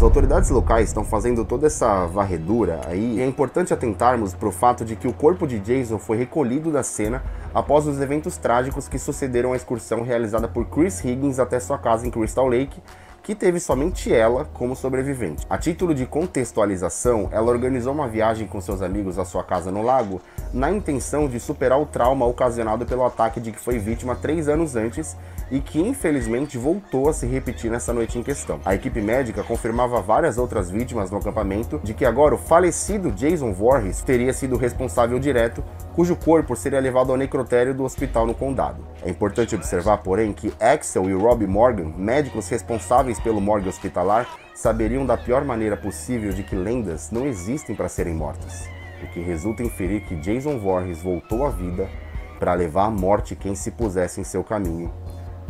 autoridades locais estão fazendo toda essa varredura aí, e é importante atentarmos para o fato de que o corpo de Jason foi recolhido da cena após os eventos trágicos que sucederam à excursão realizada por Chris Higgins até sua casa em Crystal Lake, que teve somente ela como sobrevivente. A título de contextualização, ela organizou uma viagem com seus amigos à sua casa no lago, na intenção de superar o trauma ocasionado pelo ataque de que foi vítima 3 anos antes e que infelizmente voltou a se repetir nessa noite em questão. A equipe médica confirmava várias outras vítimas no acampamento de que agora o falecido Jason Voorhees teria sido o responsável direto, cujo corpo seria levado ao necrotério do hospital no condado. É importante observar, porém, que Axel e Robbie Morgan, médicos responsáveis pelo morgue hospitalar, saberiam da pior maneira possível de que lendas não existem para serem mortas, o que resulta em inferir que Jason Voorhees voltou à vida para levar à morte quem se pusesse em seu caminho,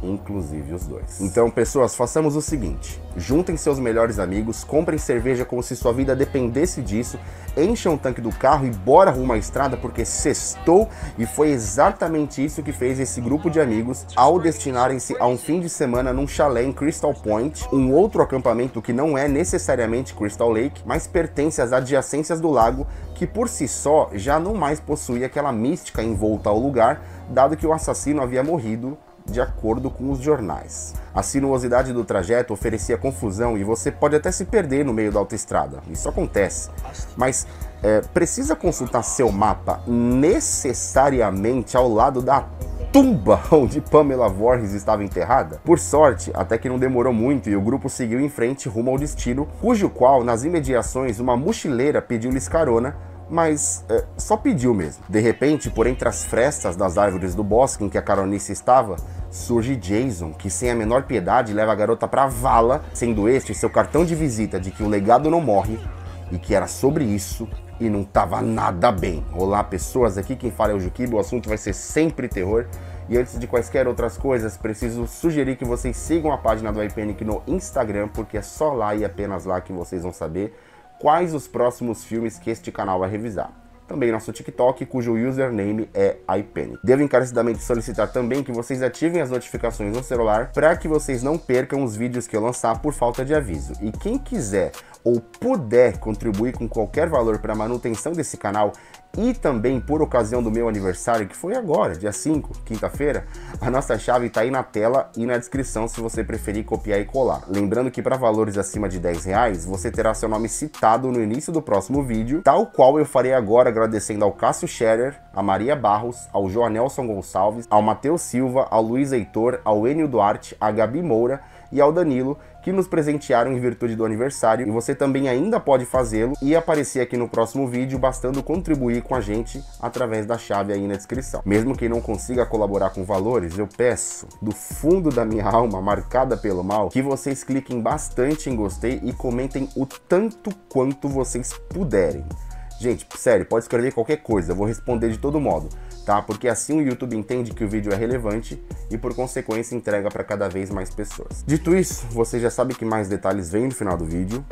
inclusive os dois. Então, pessoas, façamos o seguinte: juntem seus melhores amigos, comprem cerveja como se sua vida dependesse disso, encham o tanque do carro e bora rumo à estrada, porque sextou, e foi exatamente isso que fez esse grupo de amigos ao destinarem-se a um fim de semana num chalé em Crystal Point, um outro acampamento que não é necessariamente Crystal Lake, mas pertence às adjacências do lago, que por si só já não mais possuía aquela mística em volta ao lugar, dado que o assassino havia morrido de acordo com os jornais. A sinuosidade do trajeto oferecia confusão e você pode até se perder no meio da autoestrada. Isso acontece. Mas precisa consultar seu mapa necessariamente ao lado da tumba onde Pamela Voorhees estava enterrada? Por sorte, até que não demorou muito e o grupo seguiu em frente rumo ao destino, cujo qual, nas imediações, uma mochileira pediu-lhes carona, mas só pediu mesmo. De repente, por entre as frestas das árvores do bosque em que a caronice estava, surge Jason, que sem a menor piedade leva a garota pra vala, sendo este seu cartão de visita de que o legado não morre e que era sobre isso e não tava nada bem. Olá, pessoas, aqui quem fala é o Juquibo, o assunto vai ser sempre terror. E antes de quaisquer outras coisas, preciso sugerir que vocês sigam a página do iPanic no Instagram, porque é só lá e apenas lá que vocês vão saber quais os próximos filmes que este canal vai revisar. Também nosso TikTok, cujo username é iPanic. Devo encarecidamente solicitar também que vocês ativem as notificações no celular para que vocês não percam os vídeos que eu lançar por falta de aviso. E quem quiser ou puder contribuir com qualquer valor para a manutenção desse canal e também por ocasião do meu aniversário, que foi agora, dia 5, quinta-feira, a nossa chave está aí na tela e na descrição se você preferir copiar e colar. Lembrando que para valores acima de R$10, você terá seu nome citado no início do próximo vídeo, tal qual eu farei agora, agradecendo ao Cássio Scherer, a Maria Barros, ao Joanelson Gonçalves, ao Matheus Silva, ao Luiz Heitor, ao Enio Duarte, a Gabi Moura e ao Danilo, que nos presentearam em virtude do aniversário, e você também ainda pode fazê-lo e aparecer aqui no próximo vídeo, bastando contribuir com a gente através da chave aí na descrição. Mesmo quem não consiga colaborar com valores, eu peço, do fundo da minha alma, marcada pelo mal, que vocês cliquem bastante em gostei e comentem o tanto quanto vocês puderem. Gente, sério, pode escrever qualquer coisa, eu vou responder de todo modo, tá? Porque assim o YouTube entende que o vídeo é relevante e por consequência entrega para cada vez mais pessoas. Dito isso, vocês já sabem que mais detalhes vêm no final do vídeo,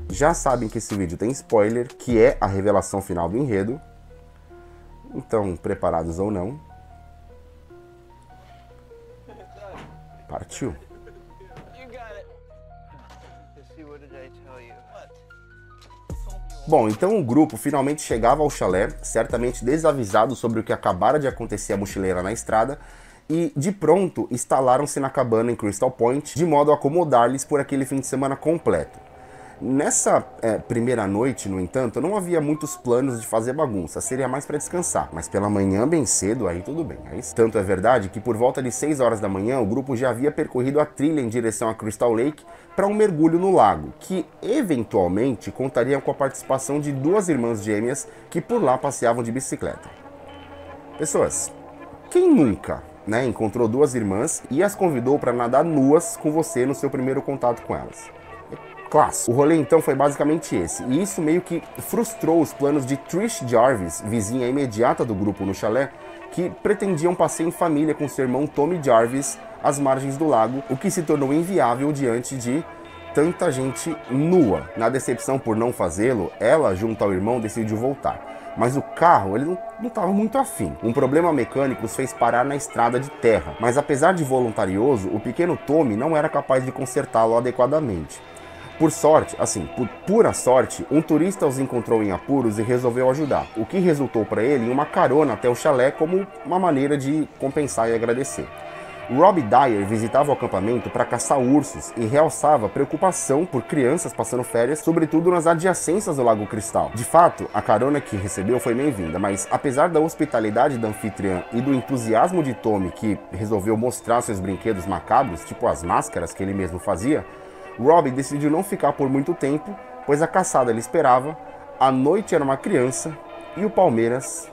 já sabem que esse vídeo tem spoiler, que é a revelação final do enredo, então preparados ou não, partiu! Bom, então o grupo finalmente chegava ao chalé, certamente desavisado sobre o que acabara de acontecer à mochileira na estrada, e de pronto instalaram-se na cabana em Crystal Point, de modo a acomodar-lhes por aquele fim de semana completo. Nessa primeira noite, no entanto, não havia muitos planos de fazer bagunça, seria mais para descansar, mas pela manhã bem cedo, aí tudo bem. Tanto é verdade que por volta de 6 horas da manhã, o grupo já havia percorrido a trilha em direção a Crystal Lake para um mergulho no lago, que eventualmente contaria com a participação de 2 irmãs gêmeas que por lá passeavam de bicicleta. Pessoas, quem nunca, encontrou 2 irmãs e as convidou para nadar nuas com você no seu primeiro contato com elas? Clássico. O rolê então foi basicamente esse, e isso meio que frustrou os planos de Trish Jarvis, vizinha imediata do grupo no chalé, que pretendia um passeio em família com seu irmão Tommy Jarvis às margens do lago, o que se tornou inviável diante de tanta gente nua. Na decepção por não fazê-lo, ela, junto ao irmão, decidiu voltar. Mas o carro, ele não estava muito afim. Um problema mecânico os fez parar na estrada de terra, mas apesar de voluntarioso, o pequeno Tommy não era capaz de consertá-lo adequadamente. Por sorte, assim, por pura sorte, um turista os encontrou em apuros e resolveu ajudar, o que resultou para ele em uma carona até o chalé como uma maneira de compensar e agradecer. Rob Dyer visitava o acampamento para caçar ursos e realçava preocupação por crianças passando férias, sobretudo nas adjacências do Lago Cristal. De fato, a carona que recebeu foi bem-vinda, mas apesar da hospitalidade da anfitriã e do entusiasmo de Tommy, que resolveu mostrar seus brinquedos macabros, tipo as máscaras que ele mesmo fazia, Rob decidiu não ficar por muito tempo, pois a caçada ele esperava, a noite era uma criança e o Palmeiras...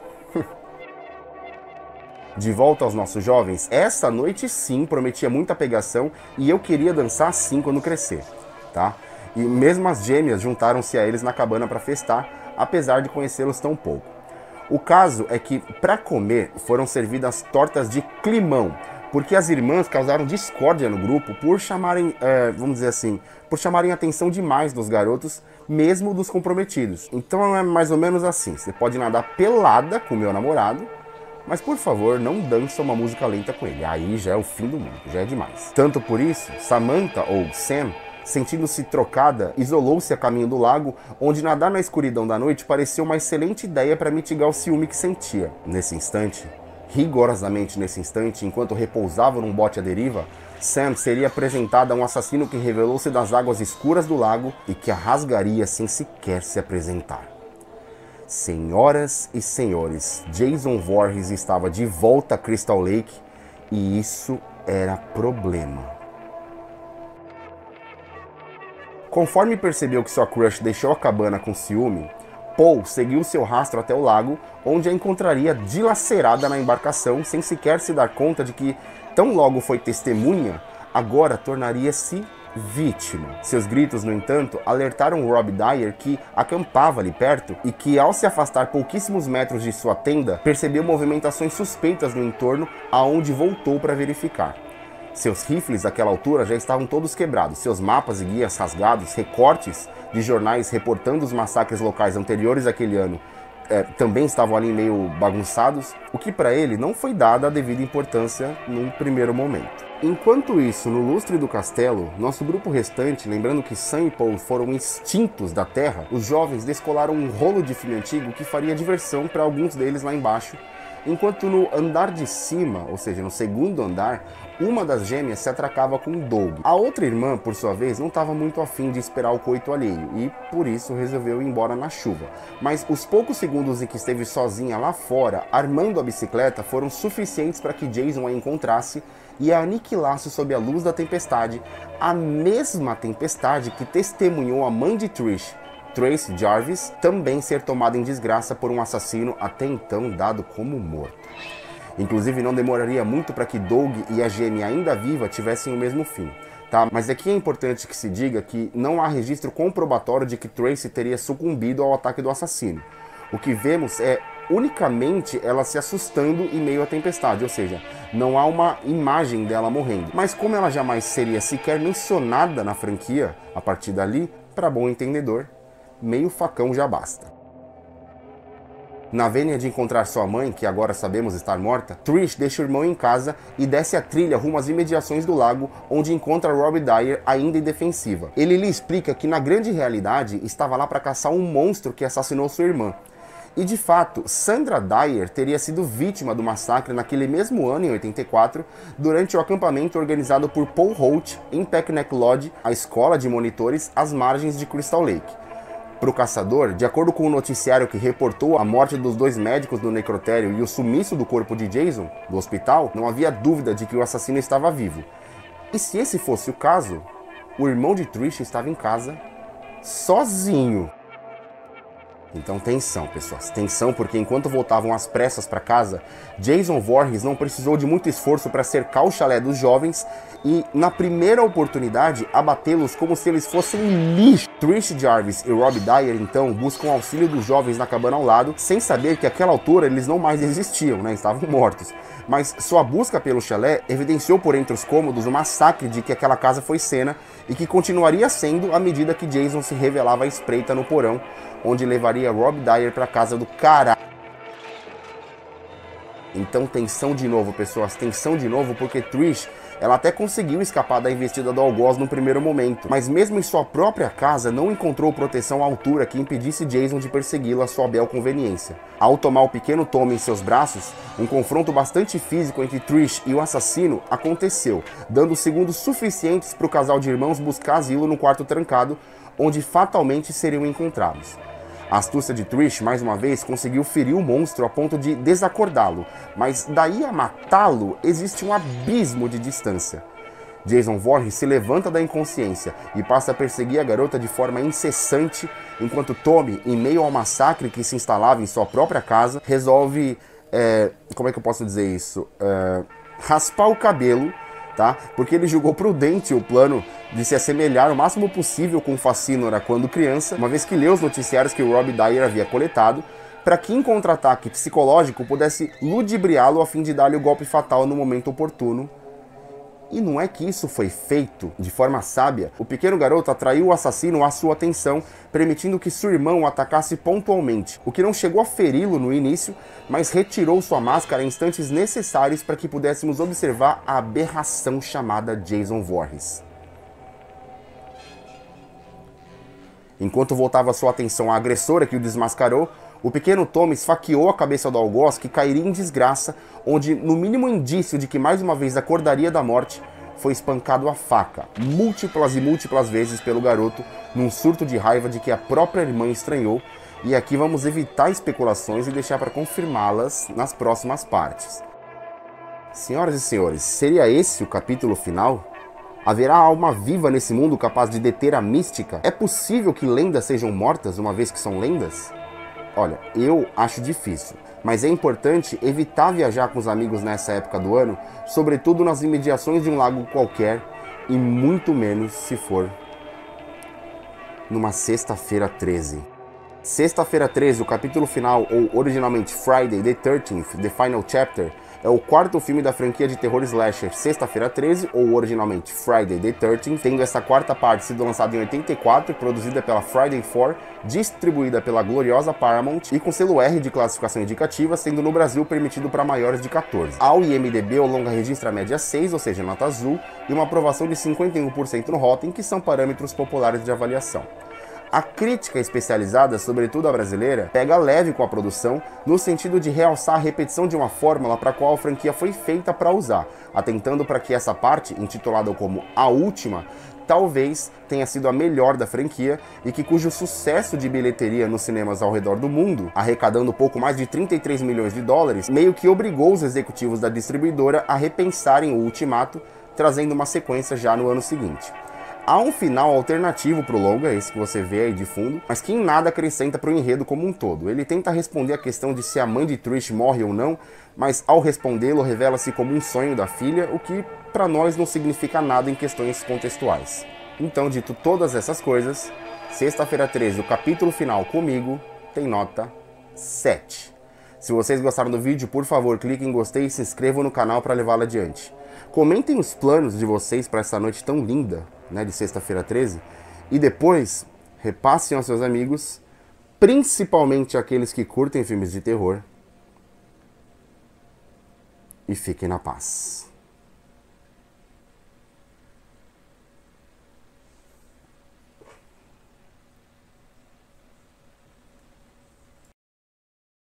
De volta aos nossos jovens, essa noite sim prometia muita pegação e eu queria dançar sim quando crescer, tá? E mesmo as gêmeas juntaram-se a eles na cabana para festar, apesar de conhecê-los tão pouco. O caso é que, para comer, foram servidas tortas de climão, porque as irmãs causaram discórdia no grupo por chamarem, vamos dizer assim, por chamarem a atenção demais dos garotos, mesmo dos comprometidos. Então é mais ou menos assim, você pode nadar pelada com o meu namorado, mas por favor, não dança uma música lenta com ele, aí já é o fim do mundo, já é demais. Tanto por isso, Samantha, ou Sam, sentindo-se trocada, isolou-se a caminho do lago, onde nadar na escuridão da noite pareceu uma excelente ideia para mitigar o ciúme que sentia. Nesse instante, rigorosamente nesse instante, enquanto repousava num bote à deriva, Sam seria apresentada a um assassino que revelou-se das águas escuras do lago e que a rasgaria sem sequer se apresentar. Senhoras e senhores, Jason Voorhees estava de volta a Crystal Lake e isso era problema. Conforme percebeu que sua crush deixou a cabana com ciúme, Paul seguiu seu rastro até o lago, onde a encontraria dilacerada na embarcação, sem sequer se dar conta de que, tão logo foi testemunha, agora tornaria-se vítima. Seus gritos, no entanto, alertaram Rob Dyer, que acampava ali perto e que, ao se afastar pouquíssimos metros de sua tenda, percebeu movimentações suspeitas no entorno, aonde voltou para verificar. Seus rifles, àquela altura, já estavam todos quebrados, seus mapas e guias rasgados, recortes de jornais reportando os massacres locais anteriores àquele ano também estavam ali meio bagunçados, o que para ele não foi dada a devida importância num primeiro momento. Enquanto isso, no lustre do castelo, nosso grupo restante, lembrando que Sam e Paul foram extintos da terra, os jovens descolaram um rolo de filme antigo que faria diversão para alguns deles lá embaixo, enquanto no andar de cima, ou seja, no segundo andar, uma das gêmeas se atracava com Doug. A outra irmã, por sua vez, não estava muito afim de esperar o coito alheio e, por isso, resolveu ir embora na chuva. Mas os poucos segundos em que esteve sozinha lá fora, armando a bicicleta, foram suficientes para que Jason a encontrasse e a aniquilasse sob a luz da tempestade, a mesma tempestade que testemunhou a mãe de Trish, Tracy Jarvis, também ser tomada em desgraça por um assassino até então dado como morto. Inclusive, não demoraria muito para que Doug e a gêmea ainda viva tivessem o mesmo fim, tá? Mas aqui é importante que se diga que não há registro comprobatório de que Tracy teria sucumbido ao ataque do assassino. O que vemos é unicamente ela se assustando em meio à tempestade, ou seja, não há uma imagem dela morrendo. Mas como ela jamais seria sequer mencionada na franquia, a partir dali, para bom entendedor, meio facão já basta. Na vênia de encontrar sua mãe, que agora sabemos estar morta, Trish deixa o irmão em casa e desce a trilha rumo às imediações do lago, onde encontra Rob Dyer ainda indefensiva. Ele lhe explica que na grande realidade estava lá para caçar um monstro que assassinou sua irmã. E de fato, Sandra Dyer teria sido vítima do massacre naquele mesmo ano, em 84, durante o acampamento organizado por Paul Holt em Peckneck Lodge, a escola de monitores às margens de Crystal Lake. Para o caçador, de acordo com o noticiário que reportou a morte dos 2 médicos do necrotério e o sumiço do corpo de Jason, do hospital, não havia dúvida de que o assassino estava vivo. E se esse fosse o caso, o irmão de Trish estava em casa, sozinho. Então tensão, pessoas, tensão, porque enquanto voltavam às pressas para casa, Jason Voorhees não precisou de muito esforço para cercar o chalé dos jovens e, na primeira oportunidade, abatê-los como se eles fossem lixo. Trish Jarvis e Rob Dyer, então, buscam auxílio dos jovens na cabana ao lado, sem saber que àquela altura eles não mais existiam, né? Estavam mortos. Mas sua busca pelo chalé evidenciou por entre os cômodos o massacre de que aquela casa foi cena e que continuaria sendo à medida que Jason se revelava à espreita no porão, onde levaria Rob Dyer para casa do caralho. Então tensão de novo, pessoas, tensão de novo, porque Trish Ela até conseguiu escapar da investida do algoz no primeiro momento, mas mesmo em sua própria casa não encontrou proteção à altura que impedisse Jason de persegui-la à sua bel conveniência. Ao tomar o pequeno Tommy em seus braços, um confronto bastante físico entre Trish e o assassino aconteceu, dando segundos suficientes para o casal de irmãos buscar asilo no quarto trancado, onde fatalmente seriam encontrados. A astúcia de Trish, mais uma vez, conseguiu ferir o monstro a ponto de desacordá-lo, mas daí a matá-lo existe um abismo de distância. Jason Voorhees se levanta da inconsciência e passa a perseguir a garota de forma incessante, enquanto Tommy, em meio ao massacre que se instalava em sua própria casa, resolve, como é que eu posso dizer isso? Raspar o cabelo, tá? Porque ele julgou prudente o plano de se assemelhar o máximo possível com Facínora quando criança, uma vez que leu os noticiários que o Rob Dyer havia coletado, para que em contra-ataque psicológico pudesse ludibriá-lo a fim de dar-lhe o golpe fatal no momento oportuno. E não é que isso foi feito de forma sábia. O pequeno garoto atraiu o assassino à sua atenção, permitindo que seu irmão o atacasse pontualmente, o que não chegou a feri-lo no início, mas retirou sua máscara em instantes necessários para que pudéssemos observar a aberração chamada Jason Voorhees. Enquanto voltava sua atenção à agressora que o desmascarou, o pequeno Tommy esfaqueou a cabeça do algoz, que cairia em desgraça, onde, no mínimo indício de que mais uma vez acordaria da morte, foi espancado a faca, múltiplas e múltiplas vezes pelo garoto, num surto de raiva de que a própria irmã estranhou, e aqui vamos evitar especulações e deixar para confirmá-las nas próximas partes. Senhoras e senhores, seria esse o capítulo final? Haverá alma viva nesse mundo capaz de deter a mística? É possível que lendas sejam mortas, uma vez que são lendas? Olha, eu acho difícil, mas é importante evitar viajar com os amigos nessa época do ano, sobretudo nas imediações de um lago qualquer, e muito menos se for numa sexta-feira 13. Sexta-feira 13, o capítulo final, ou originalmente Friday the 13th, The Final Chapter, é o quarto filme da franquia de terror slasher Sexta-feira 13, ou originalmente Friday the 13th, tendo essa quarta parte sido lançada em 84, produzida pela Friday 4, distribuída pela gloriosa Paramount e com selo R de classificação indicativa, sendo no Brasil permitido para maiores de 14. Ao IMDb, o longa registra a média 6, ou seja, nota azul, e uma aprovação de 51% no Rotten, que são parâmetros populares de avaliação. A crítica especializada, sobretudo a brasileira, pega leve com a produção, no sentido de realçar a repetição de uma fórmula para a qual a franquia foi feita para usar, atentando para que essa parte, intitulada como A Última, talvez tenha sido a melhor da franquia e que cujo sucesso de bilheteria nos cinemas ao redor do mundo, arrecadando pouco mais de 33 milhões de dólares, meio que obrigou os executivos da distribuidora a repensarem o Ultimato, trazendo uma sequência já no ano seguinte. Há um final alternativo para o longa, esse que você vê aí de fundo, mas que em nada acrescenta para o enredo como um todo. Ele tenta responder a questão de se a mãe de Trish morre ou não, mas ao respondê-lo revela-se como um sonho da filha, o que para nós não significa nada em questões contextuais. Então, dito todas essas coisas, Sexta-feira 13, o capítulo final comigo, tem nota 7. Se vocês gostaram do vídeo, por favor, clique em gostei e se inscrevam no canal para levá-lo adiante. Comentem os planos de vocês para essa noite tão linda, né, de Sexta-feira 13, e depois repassem aos seus amigos, principalmente aqueles que curtem filmes de terror, e fiquem na paz.